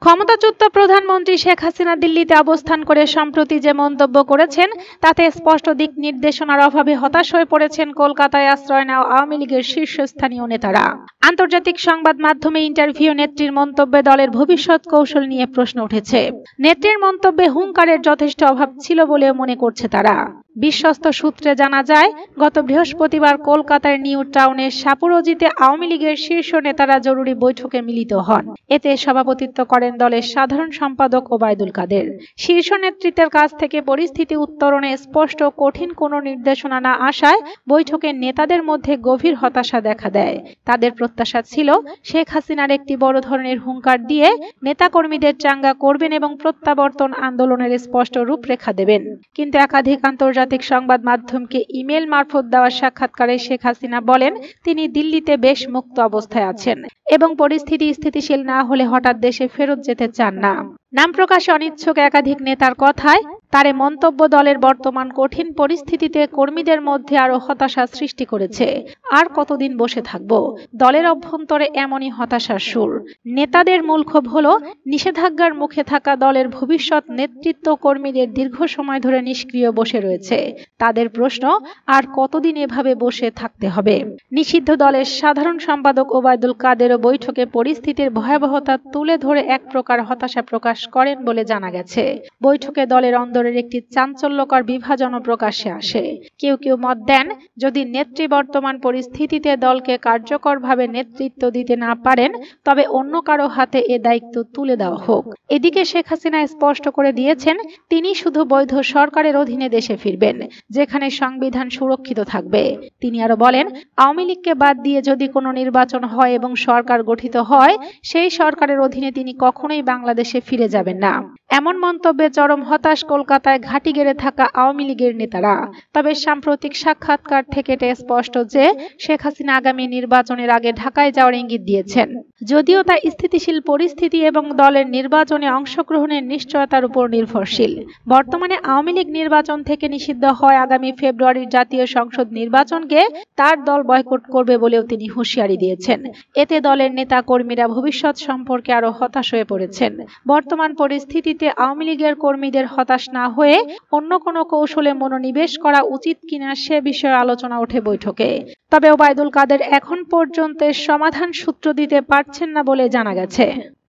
ক্ষমতাচ্যুত প্রধানমন্ত্রী শেখ হাসিনা দিল্লিতে অবস্থান করে সম্প্রতি যে মন্তব্য করেছেন তাতে স্পষ্ট দিক নির্দেশনার অভাবে হতাশ হয়ে পড়েছেন কলকাতায় আশ্রয় নেওয়া আওয়ামী লীগের শীর্ষস্থানীয় নেতারা। আন্তর্জাতিক সংবাদ মাধ্যমে ইন্টারভিউ নেত্রীর মন্তব্যে দলের ভবিষ্যৎ কৌশল নিয়ে প্রশ্ন উঠেছে। নেত্রীর মন্তব্যে হুঙ্কারের যথেষ্ট অভাব ছিল বলে মনে করছে তারা। বিশ্বস্ত সূত্রে জানা যায়, গত বৃহস্পতিবার কলকাতার নিউ টাউনের সাপুরজিতে আওয়ামী লীগের শীর্ষ নেতারা জরুরি বৈঠকে মিলিত হন। এতে সভাপতিত্ব করেন দলের সাধারণ সম্পাদক ওবায়দুল কাদের। শীর্ষ নেতৃত্বের কাছ থেকে পরিস্থিতি উত্তরণে স্পষ্ট কঠিন কোনো নির্দেশনা না আসায় বৈঠকের নেতাদের মধ্যে গভীর হতাশা দেখা দেয়। তাদের প্রত্যাশা ছিল শেখ হাসিনার একটি বড় ধরনের হুঙ্কার দিয়ে নেতাকর্মীদের চাঙ্গা করবেন এবং প্রত্যাবর্তন আন্দোলনের স্পষ্ট রূপরেখা দেবেন। কিন্তু একাধিক আন্তর্জাতিক সংবাদ মাধ্যমকে ইমেল মারফত দেওয়া সাক্ষাৎকারে শেখ হাসিনা বলেন তিনি দিল্লিতে বেশ মুক্ত অবস্থায় আছেন এবং পরিস্থিতি স্থিতিশীল না হলে হঠাৎ দেশে ফেরত যেতে চান না। নাম প্রকাশে অনিচ্ছুক একাধিক নেতার কথায় তার মন্তব্য দলের বর্তমান কঠিন পরিস্থিতিতে কর্মীদের মধ্যে আরো হতাশা সৃষ্টি করেছে। আর কতদিন বসে থাকব? দলের অভ্যন্তরে এমনই হতাশার সুর। নেতাদের মূল ক্ষোভ হলো নিষেধাজ্ঞার মুখে থাকা দলের ভবিষ্যৎ নেতৃত্ব কর্মীদের দীর্ঘ সময় ধরে নিষ্ক্রিয় বসে রয়েছে। তাদের প্রশ্ন, আর কতদিন এভাবে বসে থাকতে হবে? নিষিদ্ধ দলের সাধারণ সম্পাদক ওবায়দুল কাদেরও বৈঠকে পরিস্থিতির ভয়াবহতা তুলে ধরে এক প্রকার হতাশা প্রকাশ করেন বলে জানা গেছে। বৈঠকে দলের অন্দরের একটি চাঞ্চল্যকর বিভাজনও প্রকাশ্যে আসে। কেউ কেউ মত দেন, যদি নেত্রী বর্তমান পরিস্থিতিতে দলকে কার্যকরভাবে নেতৃত্ব দিতে না পারেন তবে অন্য কারো হাতে এ দায়িত্ব তুলে দেওয়া হোক। এদিকে শেখ হাসিনা স্পষ্ট করে দিয়েছেন তিনি শুধু বৈধ সরকারের অধীনে দেশে ফিরবেন, যেখানে সংবিধান সুরক্ষিত থাকবে। তিনি আরো বলেন, আওয়ামী লীগকে বাদ দিয়ে যদি কোনো নির্বাচন হয় এবং সরকার গঠিত হয় সেই সরকারের অধীনে তিনি কখনোই বাংলাদেশে ফিরে যাবেন না। এমন মন্তব্যে চরম হতাশ কলকাতায় ঘাঁটি গেড়ে থাকা আওয়ামী লীগের নেতারা। তবে সাম্প্রতিক সাক্ষাৎকার থেকে এটা স্পষ্ট যে শেখ হাসিনা আগামী নির্বাচনের আগে ঢাকায় যাওয়ার ইঙ্গিত দিয়েছেন, যদিও তা স্থিতিশীল পরিস্থিতি এবং দলের নির্বাচনে অংশগ্রহণের নিশ্চয়তার উপর নির্ভরশীল। বর্তমানে আওয়ামী লীগ নির্বাচন থেকে নিষিদ্ধ হয় আগামী ফেব্রুয়ারির জাতীয় সংসদ নির্বাচনকে তার দল বয়কট করবে বলেও তিনি হুঁশিয়ারি দিয়েছেন। এতে দলের নেতা কর্মীরা ভবিষ্যৎ সম্পর্কে আরো হতাশ হয়ে পড়েছেন। বর্তমান পরিস্থিতিতে আওয়ামী লীগের কর্মীদের হতাশ না হয়ে অন্য কোনো কৌশলে মনোনিবেশ করা উচিত কিনা সে বিষয়ে আলোচনা ওঠে বৈঠকে। তবে ওবায়দুল কাদের এখন পর্যন্ত সমাধান সূত্র দিতে পারছেন না বলে জানা গেছে।